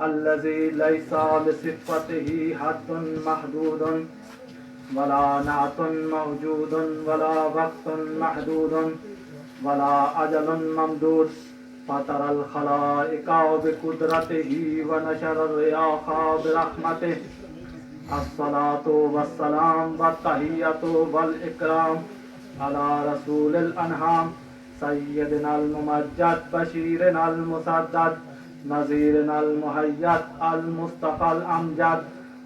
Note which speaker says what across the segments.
Speaker 1: الذي ليس لصفته حد محدود ولا نعت موجود ولا وقت محدود ولا أجل ممدود فطر الخلائق بقدرته ونشر الرياح برحمته الصلاة والسلام والتحية والإكرام على رسول الأنعام سيدنا الممجد بشيرنا المسدد نذيرنا المهيد المصطفى الأمجد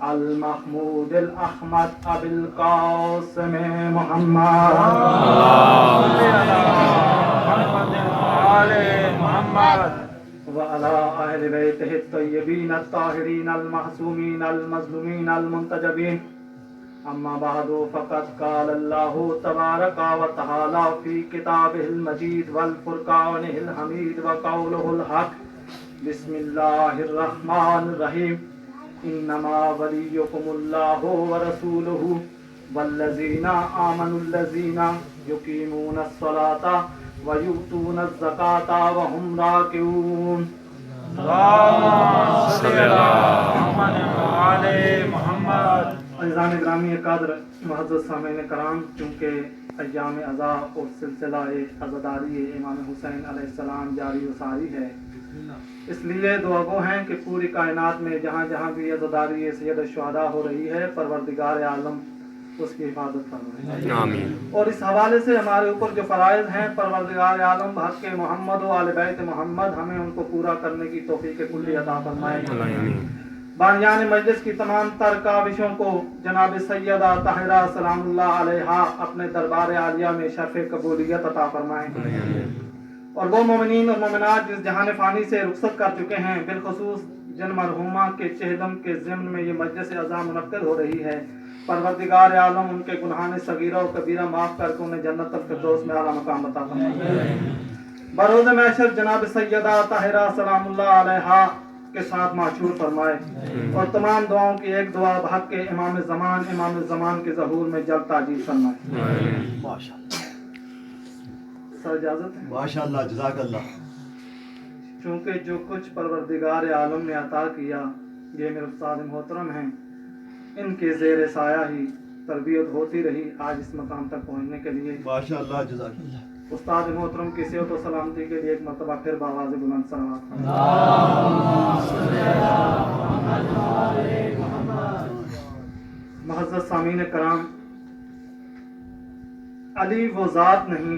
Speaker 1: المحمود الأحمد أبي القاسم محمد محمد وعلى أهل بيته الطيبين الطاهرين المعصومين المظلومين المنتجبين أما بعد فقد قال الله تبارك وتعالى في كتابه المجيد والفرقانه الحميد وقوله الحق بسم الله الرحمن الرحيم إنما وليكم الله ورسوله والذين آمنوا الذين يقيمون الصلاة ويؤتون الزكاة وهم راكعون اللهم صل على محمد عزیزان گرامی قدر معزز سامعین کرام، چونکہ ایام عزا اور سلسلہ عزاداری امام حسین علیہ السلام جاری و ساری ہے، اس لیے دعا گو ہیں کہ پوری کائنات میں جہاں جہاں بھی عزاداری سید الشہداء ہو رہی ہے، پروردگار عالم اس کی حفاظت فرمائے آمین۔ اور اس حوالے سے ہمارے اوپر جو فرائض ہیں، پروردگار عالم حق محمد و آل بیت محمد ہمیں ان کو پورا کرنے کی توفیق کلی عطا فرمائے آمین۔ بانیان مجلس کی تمام تر کاوشوں کو جناب سیدہ طاہرہ سلام اللہ علیہا اپنے دربار عالیہ میں شرف قبولیت عطا فرمائیں اور وہ مومنین اور مومنات جس جہان فانی سے رخصت کر چکے ہیں، بالخصوص جن مرحومہ کے چہدم کے ضمن میں یہ مجلس عزا منعقد ہو رہی ہے، پروردگار عالم ان کے گناہان صغیرہ و کبیرہ معاف کر کے انہیں جنت الفردوس میں اعلیٰ مقام عطا فرمائے۔ بروز محشر جناب سیدہ طاہرہ سلام اللہ علیہا کے ساتھ معشور فرمائے اور تمام دعاؤں کی ایک دعا بحق کے امام زمان کے ظہور میں جلد تاجیل فرمائے۔ سر اجازت ہے؟
Speaker 2: ماشاءاللہ، جزاک اللہ۔
Speaker 1: چونکہ جو کچھ پروردگار عالم نے عطا کیا، یہ میرے استاد محترم ہیں، ان کے زیر سایہ ہی تربیت ہوتی رہی آج اس مقام تک پہنچنے کے لیے۔
Speaker 2: ماشاءاللہ، جزاک اللہ۔
Speaker 1: استاد محترم کی صحت و سلامتی کے لیے ایک مرتبہ پھر بآواز بلند صلوات۔ معزز سامعین کرام، علی وہ ذات نہیں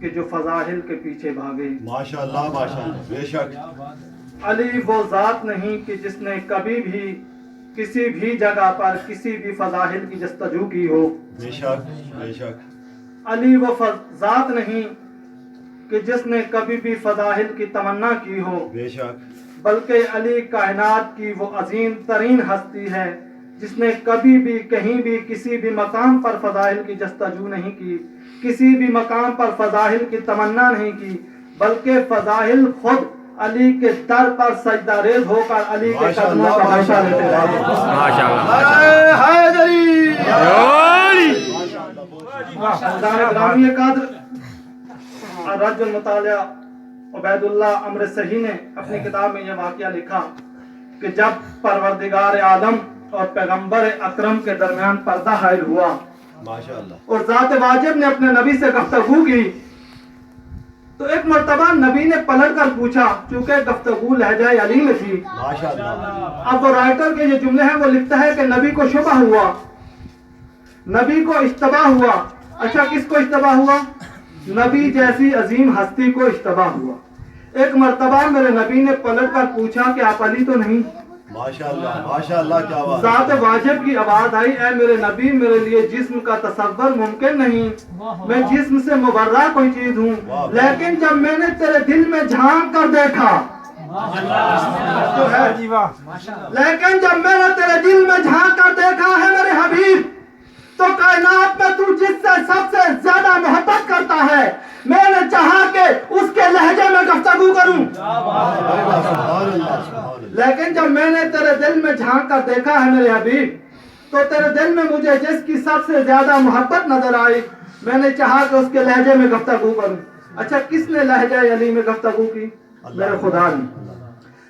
Speaker 1: کہ جو فضائل کے پیچھے بھاگے،
Speaker 2: ماشاءاللہ ماشاءاللہ، بے شک۔
Speaker 1: علی وہ ذات نہیں کہ جس نے کبھی بھی کسی بھی جگہ پر کسی بھی فضائل کی جستجو کی ہو،
Speaker 2: بے شک بے شک۔
Speaker 1: علی وہ ذات نہیں کہ جس نے کبھی بھی فضائل کی تمنا کی ہو،
Speaker 2: بے شک،
Speaker 1: بلکہ علی کائنات کی وہ عظیم ترین ہستی ہے جس نے کبھی بھی کہیں بھی کسی بھی مقام پر فضائل کی جستجو نہیں کی، کسی بھی مقام پر فضائل کی تمنا نہیں کی، بلکہ فضائل خود علی کے در پر سجدہ ریز ہو کر علی کے قدموں کا باشا لیتے رہے۔ گرامی قدر، رج المطالعہ عبید اللہ امر صحیح نے اپنی کتاب میں یہ واقعہ لکھا کہ جب پروردگار عالم اور پیغمبر اکرم کے درمیان پردہ حائل ہوا
Speaker 2: ماشاءاللہ،
Speaker 1: اور ذات واجب نے اپنے نبی سے گفتگو کی، تو ایک مرتبہ نبی نے پلٹ کر پوچھا، چونکہ گفتگو لہجہ علی میں تھی۔
Speaker 2: ماشاءاللہ،
Speaker 1: اب وہ رائٹر کے یہ جملے ہیں، وہ لکھتا ہے کہ نبی کو شبہ ہوا، نبی کو اشتباہ ہوا۔ اچھا، کس کو اشتباہ ہوا؟ نبی جیسی عظیم ہستی کو اشتباہ ہوا۔ ایک مرتبہ میرے نبی نے پلٹ کر پوچھا کہ آپ علی تو نہیں؟
Speaker 2: ماشاءاللہ ماشاءاللہ، کیا بات۔
Speaker 1: ذات واجب کی آواز آئی، اے میرے نبی، میرے لیے جسم کا تصور ممکن نہیں، میں جسم سے مبرہ کوئی چیز ہوں، لیکن جب میں نے تیرے دل میں جھانک کر دیکھا، لیکن جب میں نے تیرے دل میں جھانک کر دیکھا ہے میرے حبیب، تو کائنات میں تو جس سے سب سے زیادہ محبت کرتا ہے، میں نے چاہا کہ اس کے لہجے میں گفتگو کروں، لیکن جب میں نے تیرے دل میں جھانک کر دیکھا ہے میرے حبیب، تو تیرے دل میں مجھے جس کی سب سے زیادہ محبت نظر آئی، میں نے چاہا کہ اس کے لہجے میں گفتگو کروں۔ اچھا، کس نے لہجہ علی میں گفتگو کی؟ میرے خدا نے۔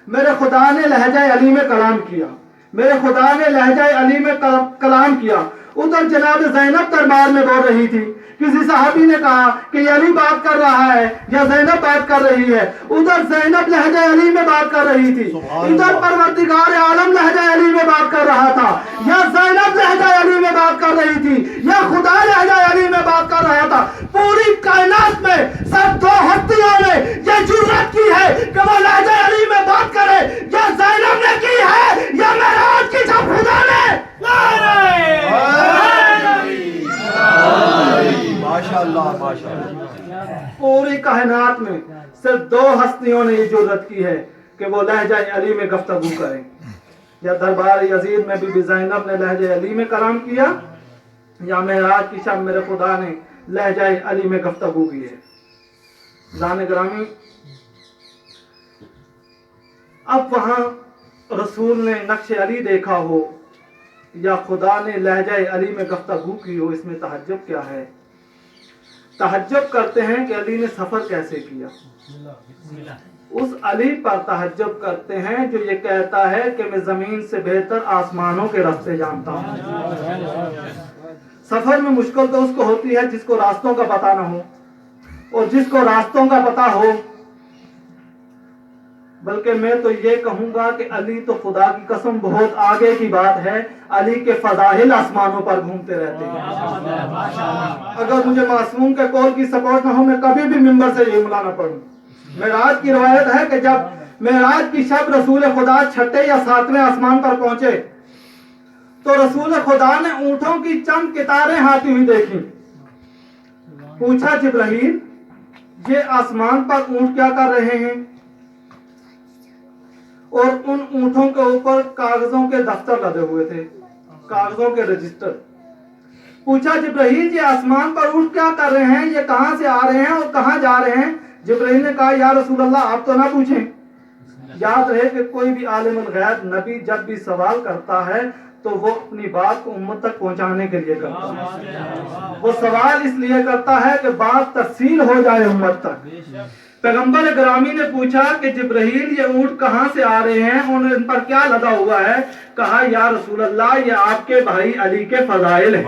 Speaker 1: میرے خدا نے لہجہ علی میں کلام کیا، میرے خدا نے لہجہ علی میں کلام کیا۔ ادھر جناب زینب دربار میں بول رہی تھی، کسی صحابی نے کہا کہ یہ علی بات کر رہا ہے یا زینب بات کر رہی ہے، ادھر زینب لہجہ علی میں بات کر رہی تھی، ادھر پروردگار عالم لہجہ علی میں بات کر رہا تھا، یا زینب لہجہ علی میں بات کر رہی تھی یا خدا لہجہ علی میں بات کر رہا تھا۔ پوری کائنات میں صرف دو ہستیوں نے یہ جرات کی ہے کہ وہ لہجہ علی میں بات کرے، یا زینب نے کی ہے یا معراج کی جب خدا نے۔
Speaker 2: ماشاءاللہ ماشاءاللہ۔
Speaker 1: پوری کائنات میں صرف دو ہستیوں نے یہ جرات کی ہے کہ وہ لہجہ علی میں گفتگو کریں، یا دربار یزید میں بی بی زینب نے لہجہ علی میں کلام کیا، یا معراج کی شب میرے خدا نے لہجہ علی میں گفتگو کی ہے۔ جان گرامی، اب وہاں رسول نے نقش علی دیکھا ہو یا خدا نے لہجہ علی میں گفتگو کی ہو، اس میں تعجب کیا ہے؟ تعجب کرتے ہیں کہ علی نے سفر کیسے کیا، اس علی پر تعجب کرتے ہیں جو یہ کہتا ہے کہ میں زمین سے بہتر آسمانوں کے راستے جانتا ہوں۔ سفر میں مشکل تو اس کو ہوتی ہے جس کو راستوں کا پتہ نہ ہو، اور جس کو راستوں کا پتہ ہو، بلکہ میں تو یہ کہوں گا کہ علی تو خدا کی قسم بہت آگے کی بات ہے، علی کے فضائل آسمانوں پر گھومتے رہتے ہیں۔ اگر مجھے معصوم کے قول کی سپورٹ نہ ہو، میں کبھی بھی ممبر سے یہ جملہ نہ پڑھوں۔ معراج کی روایت ہے کہ جب معراج کی شب رسول خدا 6 یا 7ویں آسمان پر پہنچے تو رسول خدا نے اونٹوں کی چند قطاریں آتی ہوئی دیکھی۔ پوچھا جبرائیل، یہ آسمان پر اونٹ کیا کر رہے ہیں؟ اور ان اونٹوں کے اوپر کاغذوں کے دفتر لدے ہوئے تھے، کاغذوں کے رجسٹر۔ پوچھا جبرائیل، یہ آسمان پر اونٹ کیا کر رہے ہیں؟ یہ کہاں سے آ رہے ہیں اور کہاں جا رہے ہیں؟ جبرائیل نے کہا، یا رسول اللہ آپ تو نہ پوچھیں۔ یاد رہے کہ کوئی بھی عالم الغیب نبی جب بھی سوال کرتا ہے تو وہ اپنی بات کو امت تک پہنچانے کے لیے کرتا ہے، وہ سوال اس لیے کرتا ہے کہ بات ترسیل ہو جائے امت تک۔ پیغمبر گرامی نے پوچھا کہ جبرائیل یہ اونٹ کہاں سے آ رہے ہیں اور ان پر کیا لدا ہوا ہے؟ کہا، یا رسول اللہ یہ آپ کے بھائی علی کے فضائل ہیں۔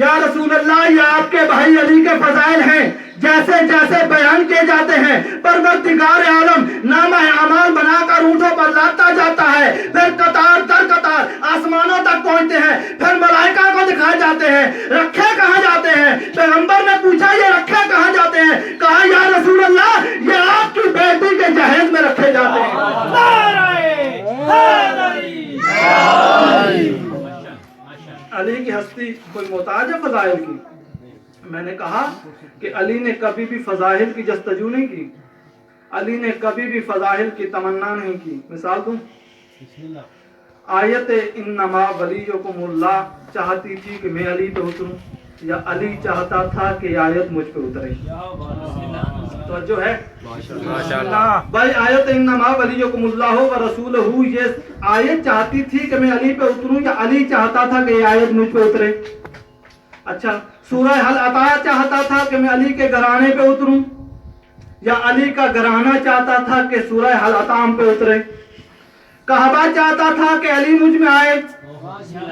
Speaker 1: یا رسول اللہ یہ آپ کے بھائی علی کے فضائل ہیں، جیسے جیسے بیان کیے جاتے ہیں پروردگار عالم نامہ اعمال بنا کر اونٹوں پر لاتا جاتا ہے، پھر قطار در قطار آسمانوں تک پہنچتے ہیں، پھر ملائکہ کو دکھائے جاتے ہیں۔ رکھے کہاں جاتے ہیں؟ پیغمبر نے پوچھا یہ رکھے کہاں جاتے ہیں؟ کہا، یا رسول اللہ یہ آپ کی بیٹی کے جہیز میں رکھے جاتے ہیں۔ علی کی ہستی کوئی محتاج ہے فضائل کی؟ میں نے کہا کہ علی نے کبھی بھی فضائل کی جستجو نہیں کی، علی نے کبھی بھی فضائل کی تمنا نہیں کی۔ مثال دوں، آیت انما ولیکم اللہ چاہتی تھی کہ میں علی پہ اتروں، یا علی چاہتا تھا کہ یہ آیت مجھ پہ اترے؟ توجہ ہے بھائی، آیت انما ولیکم اللہ ورسولہ، یہ آیت چاہتی تھی کہ میں علی پہ اتروں یا علی چاہتا تھا کہ یہ آیت مجھ پہ اترے؟ اچھا، سورہ حل عطا چاہتا تھا کہ میں علی کے گھرانے پہ اتروں، یا علی کا گھرانہ چاہتا تھا کہ سورہ حل عطا پہ اترے؟ کعبہ چاہتا تھا کہ علی مجھ میں آئے،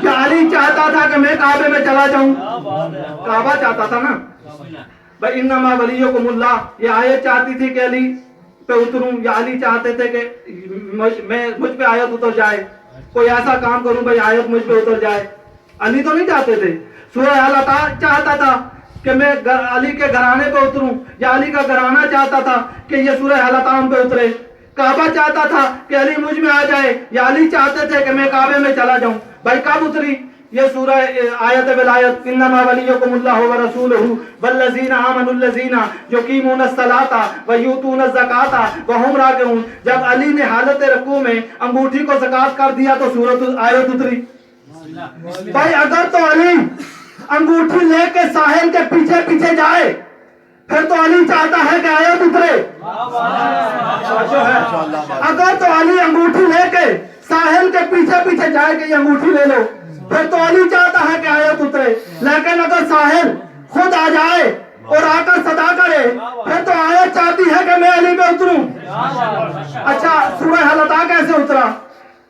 Speaker 1: یا علی چاہتا تھا کہ میں کعبے میں چلا جاؤں؟ کعبہ چاہتا تھا نا بھائی، انما ولیکم اللہ، یہ آیت چاہتی تھی کہ علی پہ اتروں، یا علی چاہتے تھے کہ مجھ پہ آیت اتر جائے، کوئی ایسا کام کروں بھائی آیت مجھ پہ اتر جائے؟ علی تو نہیں چاہتے تھے۔ سورہ حل عطا چاہتا تھا کہ میں علی کے گھرانے پہ اتروں، یا علی کا گھرانہ چاہتا تھا کہ یہ سورہ حل عطا پہ اترے؟ کعبہ چاہتا تھا کہ علی مجھ میں آ جائے، یا علی چاہتے تھے کہ میں کعبے میں چلا جاؤں؟ بھائی کب اتری یہ سورہ آیت ولایت، انما ولیکم اللہ ورسولہ والذین آمنوا الذین یقیمون الصلاۃ ویؤتون الزکاۃ وہم راکعون؟ جب علی نے حالت رکوع میں انگوٹھی کو زکات کر دیا تو سورۃ آیت اتری۔ بھائی اگر تو علی انگوٹھی لے کے ساحل کے پیچھے پیچھے جائے پھر تو علی چاہتا ہے کہ آیت اترے۔ اگر تو علی انگوٹھی لے کے ساحل کے پیچھے پیچھے جائے کہ یہ انگوٹھی لے لو پھر تو علی چاہتا ہے کہ آیت اترے، لیکن اگر ساحل خود آ جائے اور آ کر صدا کرے پھر تو آیت چاہتی ہے کہ میں علی پہ اتروں. اچھا سورہ حل عطا کیسے اترا؟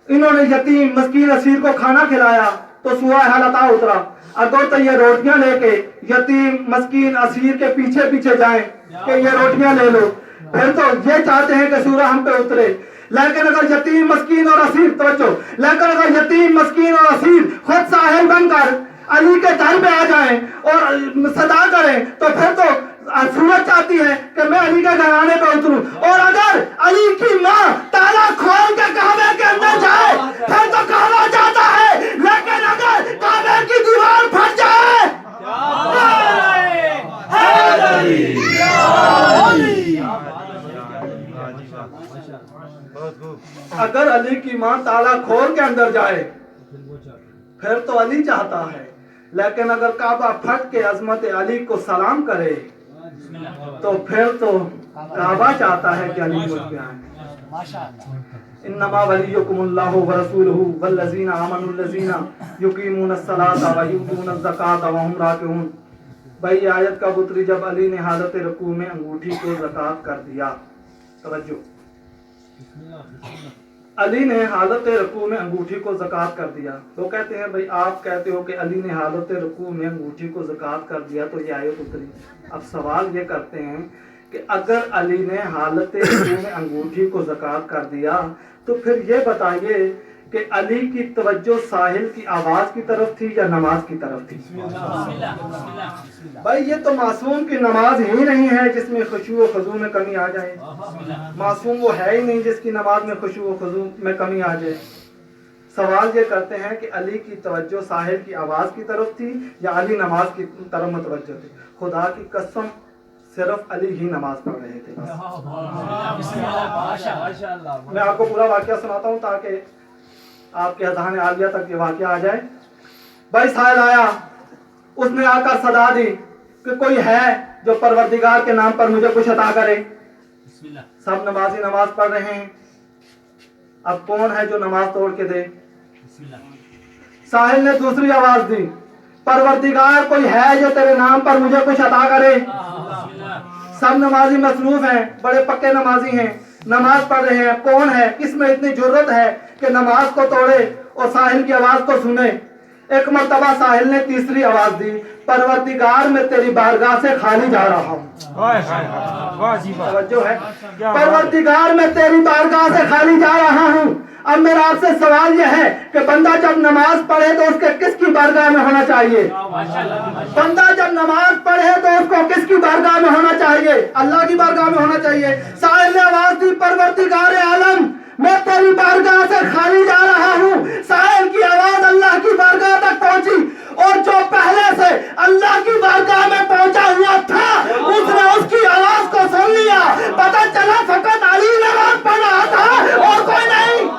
Speaker 1: انہوں نے یتیم مسکین اسیر کو کھانا کھلایا تو سورہ حل عطا اترا. اگر تو یہ روٹیاں لے کے یتیم مسکین اسیر کے پیچھے پیچھے جائیں کہ یہ روٹیاں لے لو, پھر تو یہ چاہتے ہیں کہ سورہ ہم پہ اترے. لیکن اگر یتیم مسکین اور اسیر توجہ, لیکن اگر یتیم مسکین اور اسیر خود ساحل بن کر علی کے در پہ آ جائیں اور صدا کریں تو پھر تو سورت چاہتی ہے کہ میں علی کے گھرانے پہ اتروں. اور اگر علی کی ماں تالا کھول کے کعبے کے اندر جائے پھر تو کعبہ جاتا ہے, لیکن اگر کعبے کی دیوار پھٹ جائے اگر علی کی ماں تالا کھول کے اندر جائے پھر تو علی چاہتا ہے, لیکن اگر کعبہ پھٹ کے عظمت علی کو سلام کرے تو پھر تو کعبہ چاہتا ہے کہ علی مجھ پہ آئے. انما ولیکم اللہ ورسولہ والذین آمنوا الذین یقیمون الصلاۃ ویؤتون الزکاۃ وہم راکعون. بھائی آیت کا بطری جب علی نے حالت رکوع میں انگوٹھی کو زکوٰۃ کر دیا, توجہ, علی نے حالت رکوع میں انگوٹھی کو زکوٰۃ کر دیا. تو کہتے ہیں بھائی آپ کہتے ہو کہ علی نے حالت رکوع میں انگوٹھی کو زکوٰۃ کر دیا تو یہ آیت اتری. اب سوال یہ کرتے ہیں کہ اگر علی نے حالت رکوع میں انگوٹھی کو زکوٰۃ کر دیا تو پھر یہ بتائیے کہ علی کی توجہ ساحل کی آواز کی طرف تھی یا نماز کی طرف تھی؟ بھائی یہ تو معصوم کی نماز ہی نہیں ہے جس میں خشوع و خضوع میں کمی آ جائے. معصوم وہ ہے ہی نہیں جس کی نماز میں خشوع و خضوع میں کمی آ جائے. سوال یہ کرتے ہیں کہ علی کی توجہ ساحل کی آواز کی طرف تھی یا علی نماز کی طرف متوجہ تھے؟ خدا کی قسم صرف علی ہی نماز پڑھ رہے تھے. میں آپ کو پورا واقعہ سناتا ہوں تاکہ آپ کے اذہان عالیہ تک یہ واقعہ آ جائے. بھائی سائل آیا, اس نے آ کر صدا دی کہ کوئی ہے جو پروردگار کے نام پر مجھے کچھ عطا کرے. سب نمازی نماز پڑھ رہے ہیں, اب کون ہے جو نماز توڑ کے دے؟ ساحل نے دوسری آواز دی, پروردگار کوئی ہے جو تیرے نام پر مجھے کچھ عطا کرے. سب نمازی مصروف ہیں, بڑے پکے نمازی ہیں, نماز پڑھ رہے ہیں. کون ہے, کس میں اتنی جرت ہے کہ نماز کو توڑے اور ساحل کی آواز کو سنے؟ ایک مرتبہ ساحل نے تیسری آواز دی, پروردگار میں تیری بارگاہ سے خالی جا رہا ہوں. توجہ ہے, پروردگار میں تیری بارگاہ سے خالی جا رہا ہوں. اب میرا آپ سے سوال یہ ہے کہ بندہ جب نماز پڑھے تو اس کے کس کی بارگاہ میں ہونا چاہیے؟ بندہ جب نماز پڑھے تو اس کو کس کی بارگاہ میں ہونا چاہیے؟ اللہ کی بارگاہ میں ہونا چاہیے. سائل نے آواز دی, پروردگار عالم میں تیری بارگاہ سے خالی جا رہا ہوں. سائل کی آواز اللہ کی بارگاہ تک پہنچی, اور جو پہلے سے اللہ کی بارگاہ میں پہنچا ہوا تھا اس نے اس کی آواز کو سن لیا. پتہ چلا فقط علی نماز پڑھ رہا تھا اور کوئی نہیں.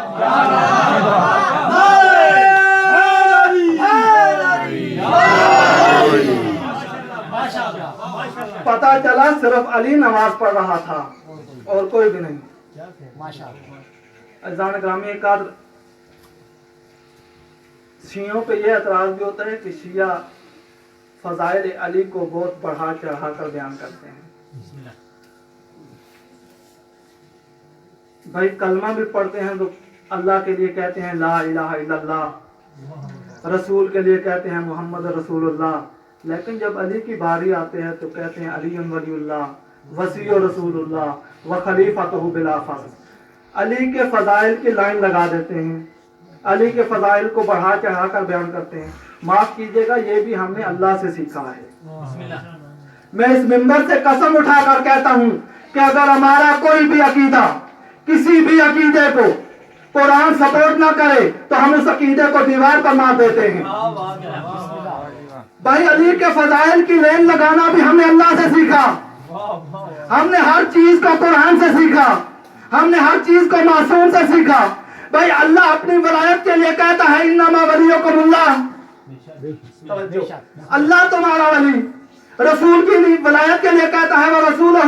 Speaker 1: پتہ چلا صرف علی نماز پڑھ رہا تھا اور کوئی بھی نہیں. عزیزان گرامی قدر, شیعوں پہ یہ اعتراض بھی ہوتا ہے کہ شیعہ فضائل علی کو بہت بڑھا چڑھا کر بیان کرتے ہیں. بھائی کلمہ بھی پڑھتے ہیں تو اللہ کے لیے کہتے ہیں لا الہ الا اللہ, رسول کے لیے کہتے ہیں محمد رسول اللہ, لیکن جب علی کی باری آتے ہیں تو کہتے ہیں علی ولی اللہ وصی رسول اللہ و خلیفۃہ بلا فخر. علی کے فضائل کی لائن لگا دیتے ہیں, علی کے فضائل کو بڑھا چڑھا کر بیان کرتے ہیں. معاف کیجیے گا, یہ بھی ہم نے اللہ سے سیکھا ہے. میں اس منبر سے قسم اٹھا کر کہتا ہوں کہ اگر ہمارا کوئی بھی عقیدہ کسی بھی عقیدے کو قرآن سپورٹ نہ کرے تو ہم اس عقیدے کو دیوار پر مار دیتے ہیں. بھائی علی کے فضائل کی لین لگانا بھی ہم نے اللہ سے سیکھا. ہم نے ہر چیز کو قرآن سے سیکھا, ہم نے ہر چیز کو معصوم سے سیکھا. بھائی اللہ اپنی ولایت کے لیے کہتا ہے انما ولیکم اللہ, اللہ تمہارا ولی. رسول کی ولایت کے لیے کہتا ہے وہ رسولہ,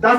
Speaker 1: 10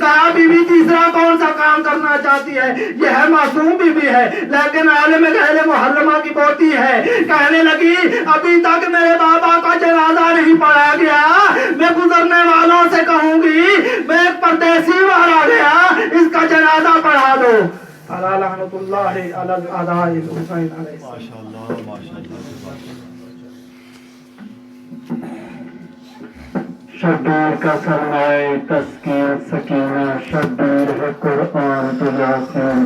Speaker 1: کہا بی بی تیسرا کون سا کام کرنا چاہتی ہے؟ یہ ہے معصوم بی بی ہے لیکن عالم اہل محرمہ کی پوتی ہے. کہنے لگی ابھی تک میرے بابا کا جنازہ نہیں پڑھا گیا, میں گزرنے والوں سے کہوں گی میں ایک پردیسی مارا گیا, اس کا جنازہ پڑھا دو. علی لعنت اللہ علی الاعداء الحسین علیہ السلام.
Speaker 2: ماشاءاللہ ماشاءاللہ.
Speaker 3: شبیر کا سرمائے تسکین سکینہ, شبیر ہے قرآن تو یاسین.